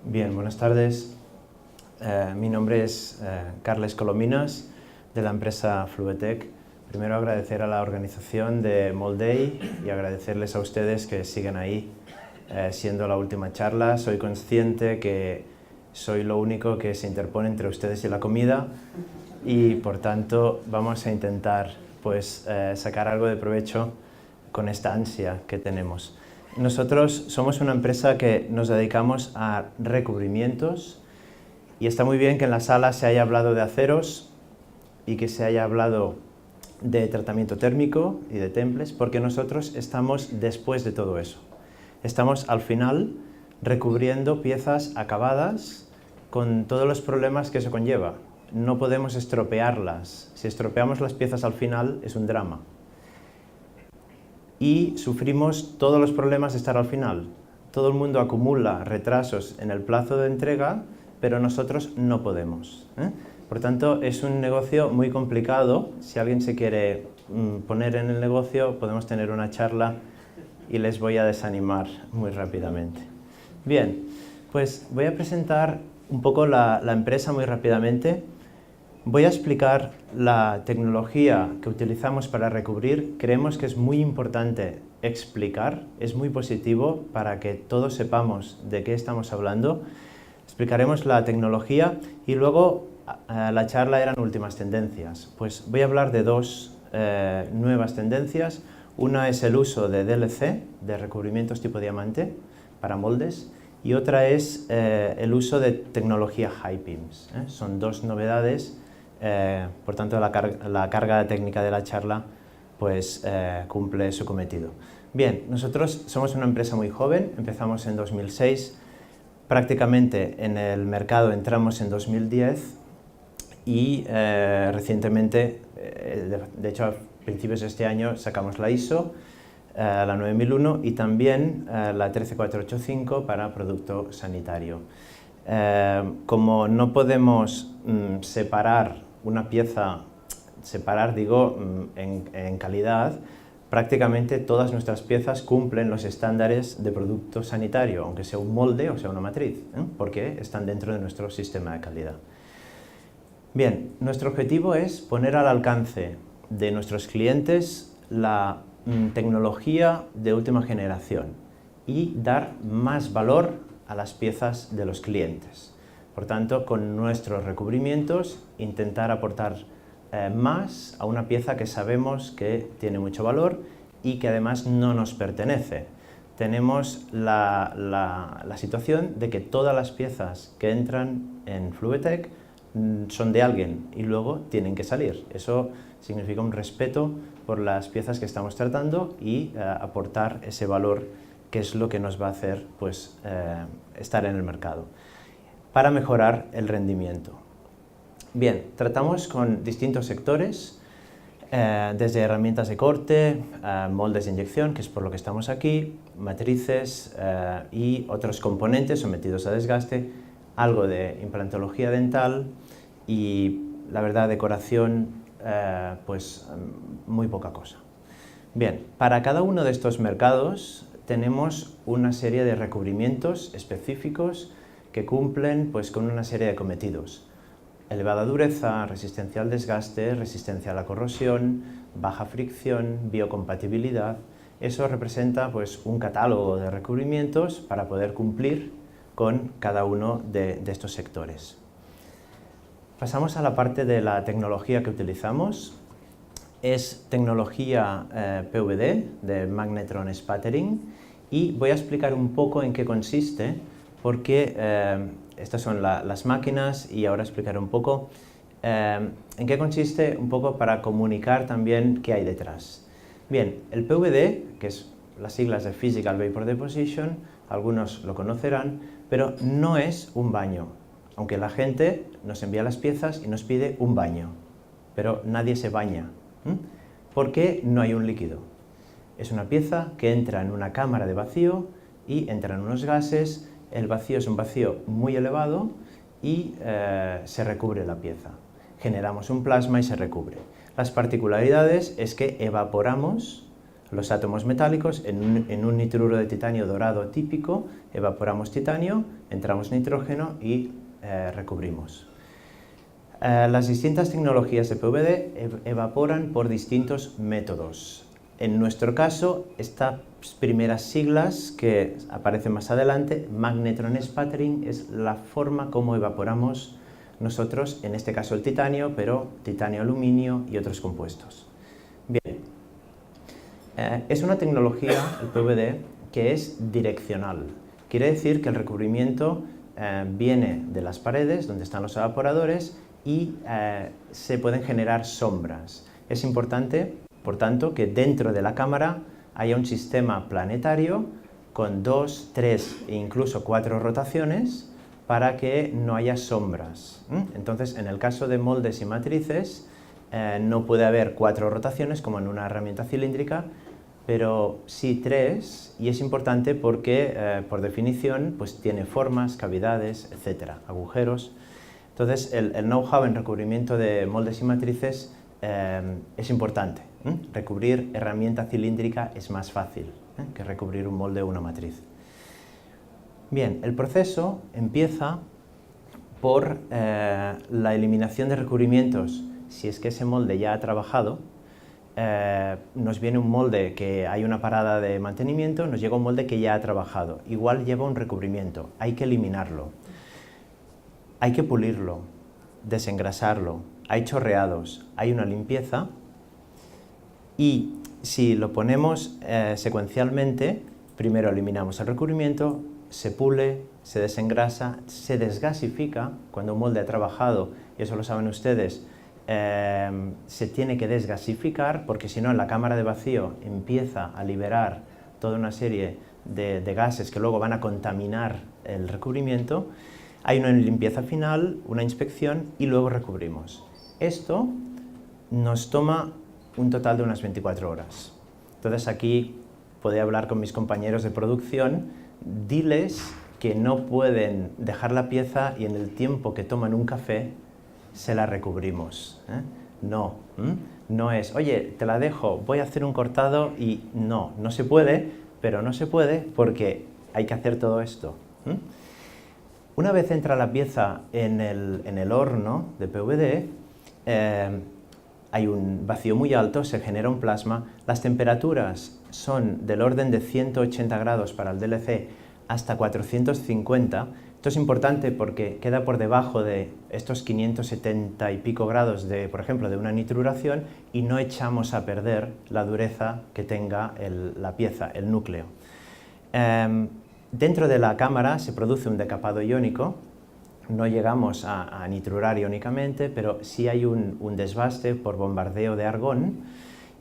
Bien, buenas tardes. Mi nombre es Carles Colominas, de la empresa Fluetec. Primero agradecer a la organización de Molday y agradecerles a ustedes que siguen ahí siendo la última charla. Soy consciente que soy lo único que se interpone entre ustedes y la comida y por tanto vamos a intentar sacar algo de provecho con esta ansia que tenemos. Nosotros somos una empresa que nos dedicamos a recubrimientos y está muy bien que en la sala se haya hablado de aceros y que se haya hablado de tratamiento térmico y de temples, porque nosotros estamos después de todo eso. Estamos al final recubriendo piezas acabadas con todos los problemas que eso conlleva. No podemos estropearlas. Si estropeamos las piezas al final es un drama. Y sufrimos todos los problemas de estar al final. Todo el mundo acumula retrasos en el plazo de entrega, pero nosotros no podemos. Por tanto, es un negocio muy complicado. Si alguien se quiere poner en el negocio, podemos tener una charla y les voy a desanimar muy rápidamente. Bien, pues voy a presentar un poco la empresa muy rápidamente. Voy a explicar la tecnología que utilizamos para recubrir. Creemos que es muy importante explicar, es muy positivo para que todos sepamos de qué estamos hablando. Explicaremos la tecnología y luego la charla eran últimas tendencias. Pues voy a hablar de dos nuevas tendencias. Una es el uso de DLC, de recubrimientos tipo diamante, para moldes, y otra es el uso de tecnología High Beams. Son dos novedades. Por tanto, la carga técnica de la charla cumple su cometido. Bien, nosotros somos una empresa muy joven, empezamos en 2006, prácticamente en el mercado entramos en 2010 y recientemente, de hecho a principios de este año, sacamos la ISO, la 9001 y también la 13485 para producto sanitario. Como no podemos separar una pieza, en calidad, prácticamente todas nuestras piezas cumplen los estándares de producto sanitario, aunque sea un molde o sea una matriz, porque están dentro de nuestro sistema de calidad. Bien, nuestro objetivo es poner al alcance de nuestros clientes la tecnología de última generación y dar más valor a las piezas de los clientes. Por tanto, con nuestros recubrimientos, intentar aportar más a una pieza que sabemos que tiene mucho valor y que además no nos pertenece. Tenemos la situación de que todas las piezas que entran en Fluetec son de alguien y luego tienen que salir. Eso significa un respeto por las piezas que estamos tratando y aportar ese valor que es lo que nos va a hacer estar en el mercado para mejorar el rendimiento. Bien, tratamos con distintos sectores, desde herramientas de corte, moldes de inyección, que es por lo que estamos aquí, matrices y otros componentes sometidos a desgaste, algo de implantología dental y, la verdad, decoración, muy poca cosa. Bien, para cada uno de estos mercados tenemos una serie de recubrimientos específicos que cumplen con una serie de cometidos. Elevada dureza, resistencia al desgaste, resistencia a la corrosión, baja fricción, biocompatibilidad. Eso representa un catálogo de recubrimientos para poder cumplir con cada uno de estos sectores. Pasamos a la parte de la tecnología que utilizamos. Es tecnología PVD, de Magnetron Spattering, y voy a explicar un poco en qué consiste, porque estas son las máquinas y ahora explicaré un poco en qué consiste, un poco para comunicar también qué hay detrás. Bien, el PVD, que es las siglas de Physical Vapor Deposition, algunos lo conocerán, pero no es un baño, aunque la gente nos envía las piezas y nos pide un baño, pero nadie se baña. ¿Por qué no hay un líquido? Es una pieza que entra en una cámara de vacío y entran unos gases. El vacío es un vacío muy elevado y se recubre la pieza. Generamos un plasma y se recubre. Las particularidades es que evaporamos los átomos metálicos en un nitruro de titanio dorado típico, evaporamos titanio, entramos nitrógeno y recubrimos. Las distintas tecnologías de PVD evaporan por distintos métodos. En nuestro caso, estas primeras siglas que aparecen más adelante, magnetron sputtering, es la forma como evaporamos nosotros, en este caso el titanio, pero titanio, aluminio y otros compuestos. Bien, es una tecnología, el PVD, que es direccional. Quiere decir que el recubrimiento viene de las paredes, donde están los evaporadores, y se pueden generar sombras. Es importante, por tanto, que dentro de la cámara haya un sistema planetario con 2, 3 e incluso 4 rotaciones para que no haya sombras. Entonces, en el caso de moldes y matrices, no puede haber 4 rotaciones como en una herramienta cilíndrica, pero sí 3, y es importante porque, por definición, pues tiene formas, cavidades, etcétera, agujeros. Entonces, el know-how en recubrimiento de moldes y matrices es importante. Recubrir herramienta cilíndrica es más fácil que recubrir un molde o una matriz. Bien, el proceso empieza por la eliminación de recubrimientos. Si es que ese molde ya ha trabajado, nos viene un molde que hay una parada de mantenimiento, nos llega un molde que ya ha trabajado. Igual lleva un recubrimiento, hay que eliminarlo. Hay que pulirlo, desengrasarlo, hay chorreados, hay una limpieza, y si lo ponemos secuencialmente, primero eliminamos el recubrimiento, se pule, se desengrasa, se desgasifica. Cuando un molde ha trabajado, y eso lo saben ustedes, se tiene que desgasificar, porque si no en la cámara de vacío empieza a liberar toda una serie de gases que luego van a contaminar el recubrimiento. Hay una limpieza final, una inspección y luego recubrimos. Esto nos toma un total de unas 24 horas. Entonces aquí podría hablar con mis compañeros de producción, diles que no pueden dejar la pieza y en el tiempo que toman un café se la recubrimos. No, no es, oye, te la dejo, voy a hacer un cortado y no se puede, pero no se puede porque hay que hacer todo esto. Una vez entra la pieza en el horno de PVD, hay un vacío muy alto, se genera un plasma, las temperaturas son del orden de 180 grados para el DLC hasta 450. Esto es importante porque queda por debajo de estos 570 y pico grados, por ejemplo, de una nitruración, y no echamos a perder la dureza que tenga la pieza, el núcleo. Dentro de la cámara se produce un decapado iónico, no llegamos a nitrurar iónicamente, pero sí hay un desbaste por bombardeo de argón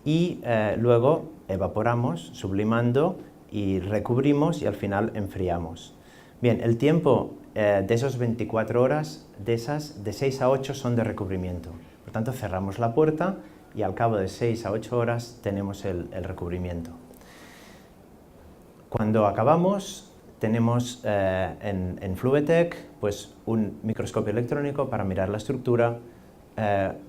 y luego evaporamos, sublimando y recubrimos y al final enfriamos. Bien, el tiempo de esos 24 horas, de 6 a 8 son de recubrimiento. Por tanto, cerramos la puerta y al cabo de 6 a 8 horas tenemos el recubrimiento. Cuando acabamos, tenemos en Fluvetec pues, un microscopio electrónico para mirar la estructura,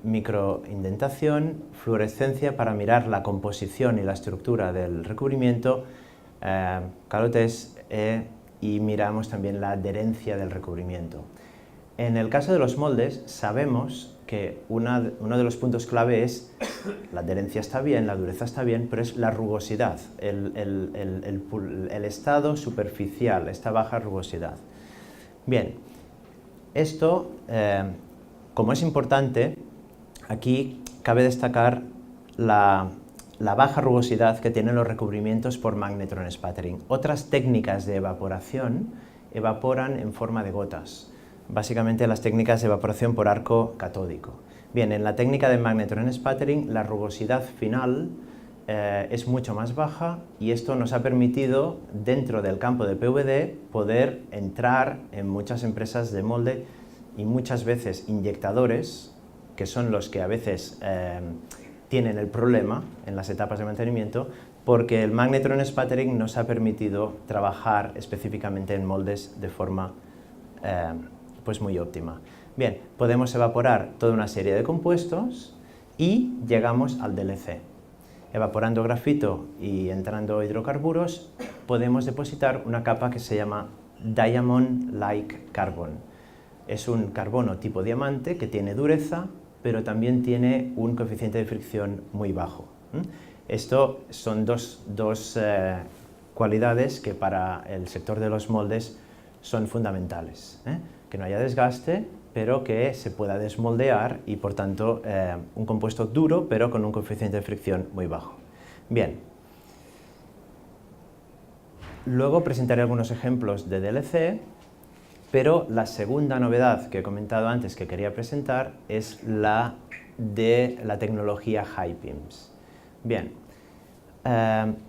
microindentación, fluorescencia para mirar la composición y la estructura del recubrimiento, calotest y miramos también la adherencia del recubrimiento. En el caso de los moldes, sabemos que uno de los puntos clave es la adherencia está bien, la dureza está bien, pero es la rugosidad, el estado superficial, esta baja rugosidad. Bien, esto, como es importante, aquí cabe destacar la baja rugosidad que tienen los recubrimientos por magnetron sputtering. Otras técnicas de evaporación evaporan en forma de gotas. Básicamente las técnicas de evaporación por arco catódico. Bien, en la técnica de magnetron sputtering la rugosidad final es mucho más baja y esto nos ha permitido, dentro del campo de PVD, poder entrar en muchas empresas de molde y muchas veces inyectadores, que son los que a veces tienen el problema en las etapas de mantenimiento, porque el magnetron sputtering nos ha permitido trabajar específicamente en moldes de forma pues muy óptima. Bien, podemos evaporar toda una serie de compuestos y llegamos al DLC. Evaporando grafito y entrando hidrocarburos, podemos depositar una capa que se llama Diamond-like Carbon. Es un carbono tipo diamante que tiene dureza, pero también tiene un coeficiente de fricción muy bajo. Esto son dos cualidades que para el sector de los moldes son fundamentales. Que no haya desgaste, pero que se pueda desmoldear y, por tanto, un compuesto duro, pero con un coeficiente de fricción muy bajo. Bien. Luego presentaré algunos ejemplos de DLC, pero la segunda novedad que he comentado antes que quería presentar es la de la tecnología HiPIMS. Bien,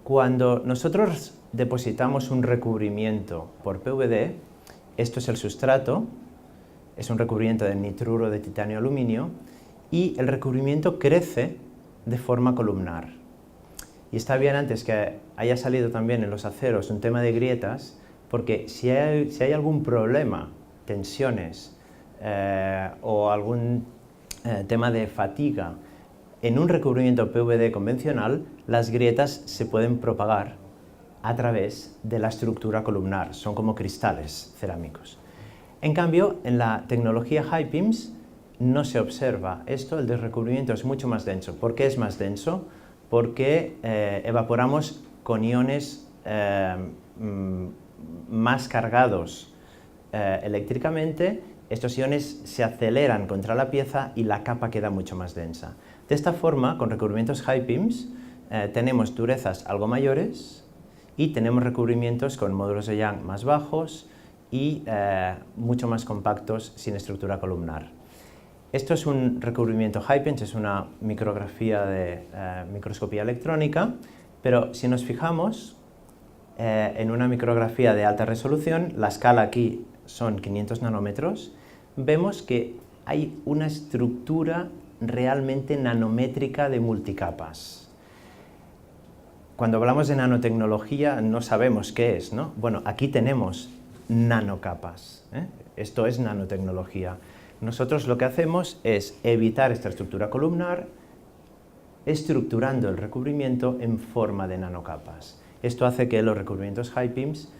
cuando nosotros depositamos un recubrimiento por PVD, esto es el sustrato, es un recubrimiento de nitruro de titanio aluminio, y el recubrimiento crece de forma columnar. Y está bien antes que haya salido también en los aceros un tema de grietas, porque si hay algún problema, tensiones o algún tema de fatiga en un recubrimiento PVD convencional, las grietas se pueden propagar a través de la estructura columnar, son como cristales cerámicos. En cambio, en la tecnología HiPIMS no se observa esto, el recubrimiento es mucho más denso. ¿Por qué es más denso? Porque evaporamos con iones más cargados eléctricamente. Estos iones se aceleran contra la pieza y la capa queda mucho más densa. De esta forma, con recubrimientos HiPIMS tenemos durezas algo mayores y tenemos recubrimientos con módulos de Young más bajos y mucho más compactos sin estructura columnar. Esto es un recubrimiento HiPIMS, es una micrografía de microscopía electrónica, pero si nos fijamos en una micrografía de alta resolución, la escala aquí son 500 nanómetros, vemos que hay una estructura realmente nanométrica de multicapas. Cuando hablamos de nanotecnología no sabemos qué es, ¿no? Bueno, aquí tenemos nanocapas, Esto es nanotecnología. Nosotros lo que hacemos es evitar esta estructura columnar estructurando el recubrimiento en forma de nanocapas. Esto hace que los recubrimientos HiPIMS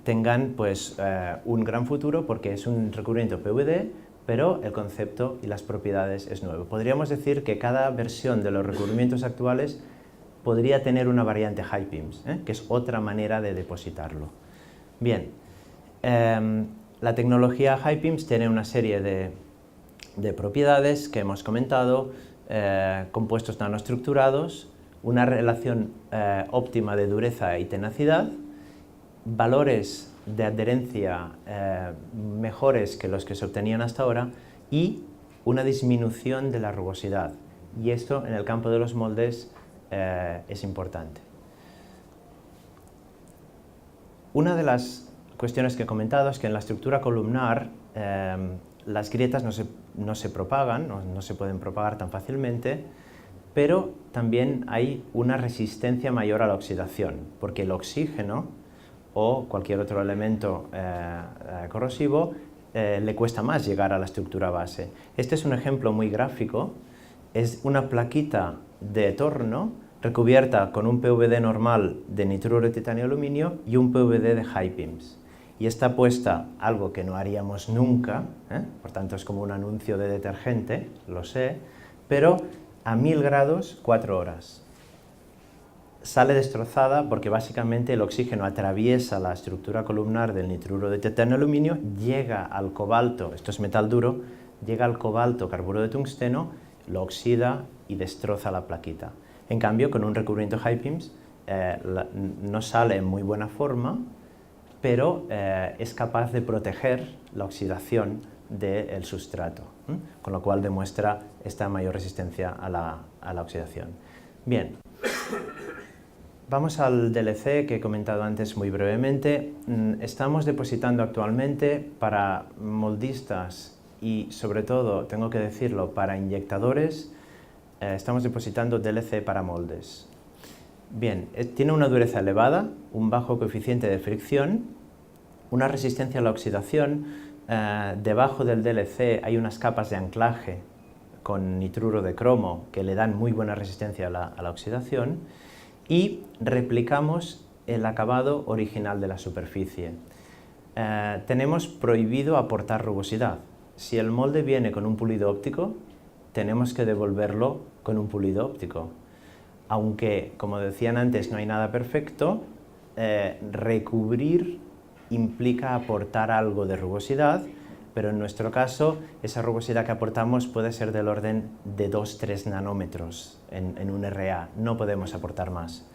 tengan pues, un gran futuro porque es un recubrimiento PVD, pero el concepto y las propiedades es nuevo. Podríamos decir que cada versión de los recubrimientos actuales podría tener una variante HiPIMS, que es otra manera de depositarlo. Bien, la tecnología HiPIMS tiene una serie de propiedades que hemos comentado, compuestos nanoestructurados, una relación óptima de dureza y tenacidad, valores de adherencia mejores que los que se obtenían hasta ahora y una disminución de la rugosidad. Y esto en el campo de los moldes es importante. Una de las cuestiones que he comentado es que en la estructura columnar las grietas no se propagan, no se pueden propagar tan fácilmente, pero también hay una resistencia mayor a la oxidación, porque el oxígeno o cualquier otro elemento corrosivo le cuesta más llegar a la estructura base. Este es un ejemplo muy gráfico, es una plaquita de torno recubierta con un PVD normal de nitruro de titanio aluminio y un PVD de HiPIMS. Y está puesta algo que no haríamos nunca, por tanto es como un anuncio de detergente, lo sé, pero a 1000 grados, 4 horas. Sale destrozada porque básicamente el oxígeno atraviesa la estructura columnar del nitruro de titanio aluminio, llega al cobalto, esto es metal duro, llega al cobalto carburo de tungsteno, lo oxida y destroza la plaquita. En cambio, con un recubrimiento HiPIMS no sale en muy buena forma, pero es capaz de proteger la oxidación del sustrato, con lo cual demuestra esta mayor resistencia a la oxidación. Bien, vamos al DLC que he comentado antes muy brevemente. Estamos depositando actualmente para moldistas y sobre todo, tengo que decirlo, para inyectadores, estamos depositando DLC para moldes. Bien, tiene una dureza elevada, un bajo coeficiente de fricción, una resistencia a la oxidación. Debajo del DLC hay unas capas de anclaje con nitruro de cromo que le dan muy buena resistencia a la oxidación y replicamos el acabado original de la superficie. Tenemos prohibido aportar rugosidad. Si el molde viene con un pulido óptico, tenemos que devolverlo con un pulido óptico. Aunque, como decían antes, no hay nada perfecto, recubrir implica aportar algo de rugosidad, pero en nuestro caso esa rugosidad que aportamos puede ser del orden de 2-3 nanómetros en un RA, no podemos aportar más.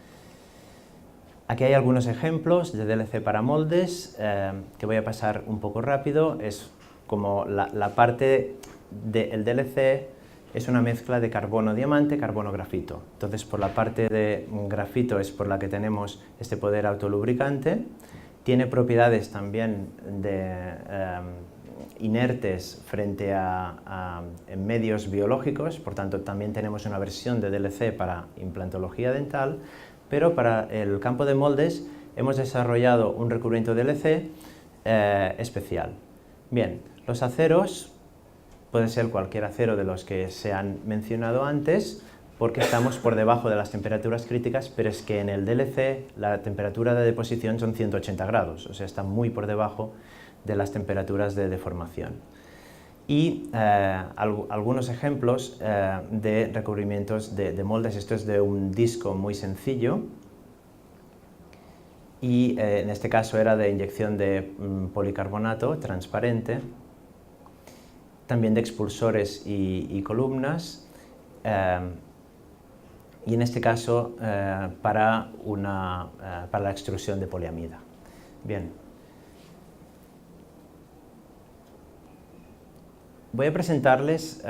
Aquí hay algunos ejemplos de DLC para moldes que voy a pasar un poco rápido. Es como la parte del DLC es una mezcla de carbono-diamante, carbono-grafito. Entonces, por la parte de grafito es por la que tenemos este poder autolubricante. Tiene propiedades también inertes frente a medios biológicos, por tanto también tenemos una versión de DLC para implantología dental, pero para el campo de moldes hemos desarrollado un recubrimiento DLC especial. Bien, los aceros, puede ser cualquier acero de los que se han mencionado antes, porque estamos por debajo de las temperaturas críticas, pero es que en el DLC la temperatura de deposición son 180 grados, o sea, está muy por debajo de las temperaturas de deformación. Y algunos ejemplos de recubrimientos de moldes. Esto es de un disco muy sencillo y en este caso era de inyección de policarbonato transparente, también de expulsores y columnas, y en este caso para la extrusión de poliamida. Bien. Voy a presentarles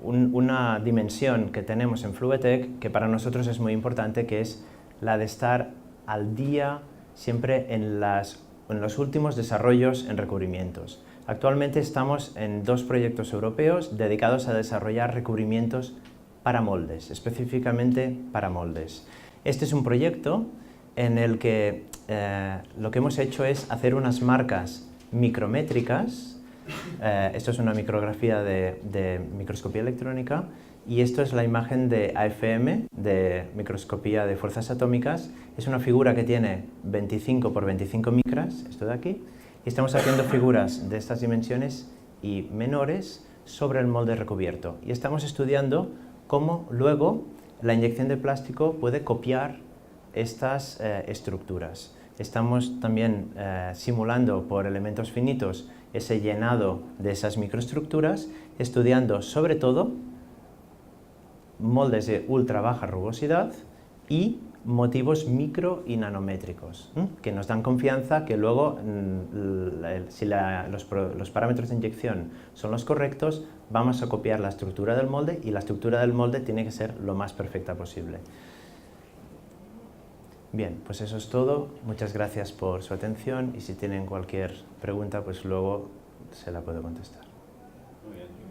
una dimensión que tenemos en Fluetec que para nosotros es muy importante, que es la de estar al día siempre en los últimos desarrollos en recubrimientos. Actualmente estamos en 2 proyectos europeos dedicados a desarrollar recubrimientos para moldes, específicamente para moldes. Este es un proyecto en el que lo que hemos hecho es hacer unas marcas micrométricas. Esto es una micrografía de microscopía electrónica y esto es la imagen de AFM, de microscopía de fuerzas atómicas. Es una figura que tiene 25 por 25 micras, esto de aquí, y estamos haciendo figuras de estas dimensiones y menores sobre el molde recubierto. Y estamos estudiando cómo luego la inyección de plástico puede copiar estas estructuras. Estamos también simulando por elementos finitos ese llenado de esas microestructuras, estudiando sobre todo moldes de ultra baja rugosidad y motivos micro y nanométricos, que nos dan confianza que luego, si los parámetros de inyección son los correctos, vamos a copiar la estructura del molde y la estructura del molde tiene que ser lo más perfecta posible. Bien, pues eso es todo. Muchas gracias por su atención y si tienen cualquier pregunta, pues luego se la puedo contestar. Muy bien.